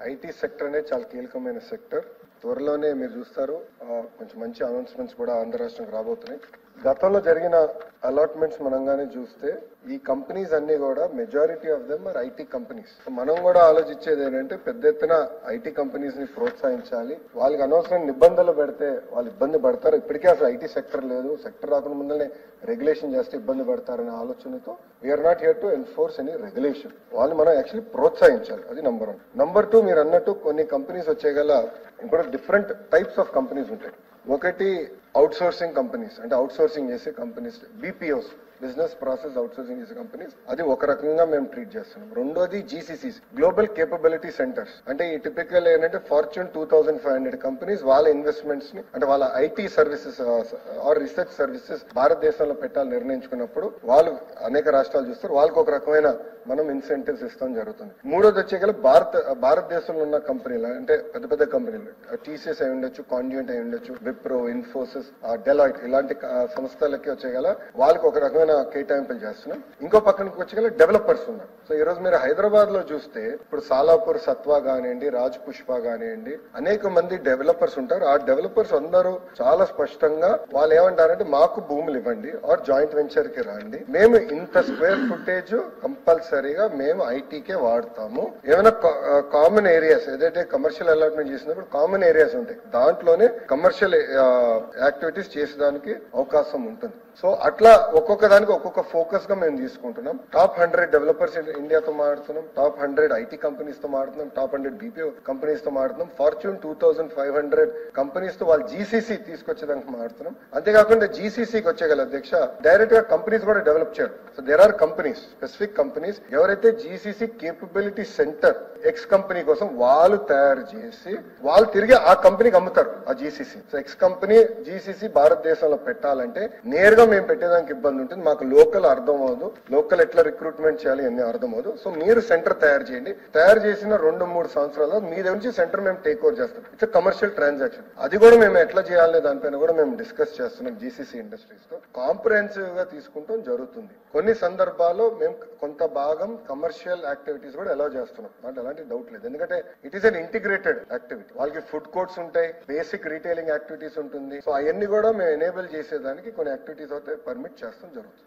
IT sector అనేది చాలా కీలకమైన సెక్టర్. త్వరలోనే మీరు చూస్తారు కొంచెం మంచి అనౌన్స్మెంట్స్ కూడా ఆంధ్ర రాష్ట్రానికి రాబోతున్నాయి. గతంలో జరిగిన అలాట్మెంట్స్ మనంగానే చూస్తే ఈ కంపెనీస్ అన్ని కూడా majority of them or IT companies. మనం కూడా ఆలోచించేది ఏంటంటే పెద్ద ఎత్తున ఐటీ కంపెనీస్ ని ప్రోత్సహించాలి. వాళ్ళకి అనవసరం నిబంధనలు పెడితే వాళ్ళు ఇబ్బంది పడతారు. ఇప్పటికే అసలు ఐటీ సెక్టర్ లేదు, సెక్టర్ రాకుండా ముందరనే రెగ్యులేషన్ చేస్తే ఇబ్బంది పడతారనే ఆలోచనతో we are not here to enforce any regulation. వాళ్ళు మనం యాక్చువల్లీ ప్రోత్సహించాలి. అది నంబర్ 1. నంబర్ 2, మీరు అన్నట్టు కొన్ని కంపెనీస్ వచ్చేగల ఇప్పుడు డిఫరెంట్ టైప్స్ ఆఫ్ కంపెనీస్ ఉంటాయి. ఒకటి అవుట్ సోర్సింగ్ కంపెనీస్, అంటే అవుట్ సోర్సింగ్ చేసే companies, BPOs, business process out sourcing చేసే కంపెనీస్, అది ఒక రకంగా మేము ట్రీట్ చేస్తున్నాం. రెండోది జీసీసీస్, గ్లోబల్ కేపబిలిటీ సెంటర్స్. అంటే ఈ టిపికల్ ఏంటంటే ఫార్చ్యూన్ 2500 కంపెనీస్ వాళ్ళ ఇన్వెస్ట్మెంట్స్ ని, అంటే వాళ్ళ IT services or research services భారతదేశంలో పెట్టాలని నిర్ణయించుకున్నప్పుడు వాళ్ళు అనేక రాష్ట్రాలు చూస్తారు, వాళ్ళకి ఒక రకమైన మనం ఇన్సెంటివ్స్ ఇస్తాం జరుగుతుంది. మూడోది వచ్చేగల భారతదేశంలో ఉన్న కంపెనీలు, అంటే పెద్ద పెద్ద కంపెనీలు, టీసీఎస్ అయి ఉండొచ్చు, కాండ్యూట్ అయి ఉండొచ్చు, విప్రో, ఇన్ఫోసిస్, డెలాయిట్, ఇలాంటి సంస్థలకి వచ్చేగల వాళ్ళకి ఒక రకమైన కేటాయింపులు చేస్తున్నాం. ఇంకో పక్కనకి వచ్చేగల డెవలపర్స్ ఉన్నారు. సో ఈ రోజు మీరు హైదరాబాద్ లో చూస్తే ఇప్పుడు సాలాపూర్ సత్వా కానివ్వండి, రాజ్ పుష్ప కానివ్వండి, అనేక మంది డెవలపర్స్ ఉంటారు. ఆ డెవలపర్స్ అందరూ చాలా స్పష్టంగా వాళ్ళు ఏమంటారంటే మాకు భూములు ఇవ్వండి ఆర్ జాయింట్ వెంచర్ కి రండి, మేము ఇంత స్క్వేర్ ఫుటేజ్ కంపల్సరీగా మేము ఐటీకే వాడతాము. ఏమైనా కామన్ ఏరియాస్ ఏదైతే కమర్షియల్ అలాట్మెంట్ చేసినప్పుడు కామన్ ఏరియాస్ ఉంటాయి, దాంట్లోనే కమర్షియల్ యాక్టివిటీస్ చేసేదానికి అవకాశం ఉంటుంది. సో అట్లా ఒక్కొక్క దానికి ఒక్కొక్క ఫోకస్ గా మేము తీసుకుంటున్నాం. టాప్ 100 డెవలపర్స్ ఇండియాతో మాడుతున్నాం, టాప్ 100 ఐటీ కంపెనీస్ తో మాడుతున్నాం, టాప్ 100 బీపీఓ కంపెనీస్ తో మాడుతున్నాం, ఫార్చ్యూన్ 2500 కంపెనీస్ తో వాళ్ళు జీసీసీ తీసుకొచ్చేదానికి మాడుతున్నాం. అంతేకాకుండా జీసీసీకి వచ్చేగల అధ్యక్ష డైరెక్ట్ గా కంపెనీస్ కూడా డెవలప్ చేయరు. So there are companies, specific companies ఎవరైతే GCC capability centre X company కోసం వాళ్ళు తయారు చేసి వాళ్ళు తిరిగి ఆ కంపెనీకి అమ్ముతారు ఆ GCC. So X company GCC భారతదేశంలో పెట్టాలంటే నేరుగా మేము పెట్టేదానికి ఇబ్బంది ఉంటుంది, మాకు లోకల్ అర్థం అవ్వదు, లోకల్ ఎట్లా రిక్రూట్మెంట్ చేయాలి అన్ని అర్థం అవ్వదు. సో మీరు సెంటర్ తయారు చేయండి, తయారు చేసిన 2-3 సంవత్సరాల్లో మీ దగ్గర నుంచి సెంటర్ మేము టేక్ ఓవర్ చేస్తాం. It's commercial transaction. అది కూడా మేము ఎట్లా చేయాలనే దానిపైన కూడా మేము డిస్కస్ చేస్తున్నాం జీసీసీ ఇండస్ట్రీస్ తో. కాంప్రహెన్సివ్ గా తీసుకుంటాం జరుగుతుంది. కొన్ని సందర్భాల్లో మేము కొంత భాగం కమర్షియల్ యాక్టివిటీస్ కూడా అలౌ చేస్తున్నాం, అంటే అలాంటి డౌట్ లేదు. ఎందుకంటే it is an integrated activity. వాళ్ళకి ఫుడ్ కోర్ట్స్ ఉంటాయి, బేసిక్ రీటైలింగ్ యాక్టివిటీస్ ఉంటుంది. సో అవన్నీ కూడా మేము ఎనేబుల్ చేసేదానికి కొన్ని యాక్టివిటీస్ అయితే పర్మిట్ చేస్తాం జరుగుతుంది.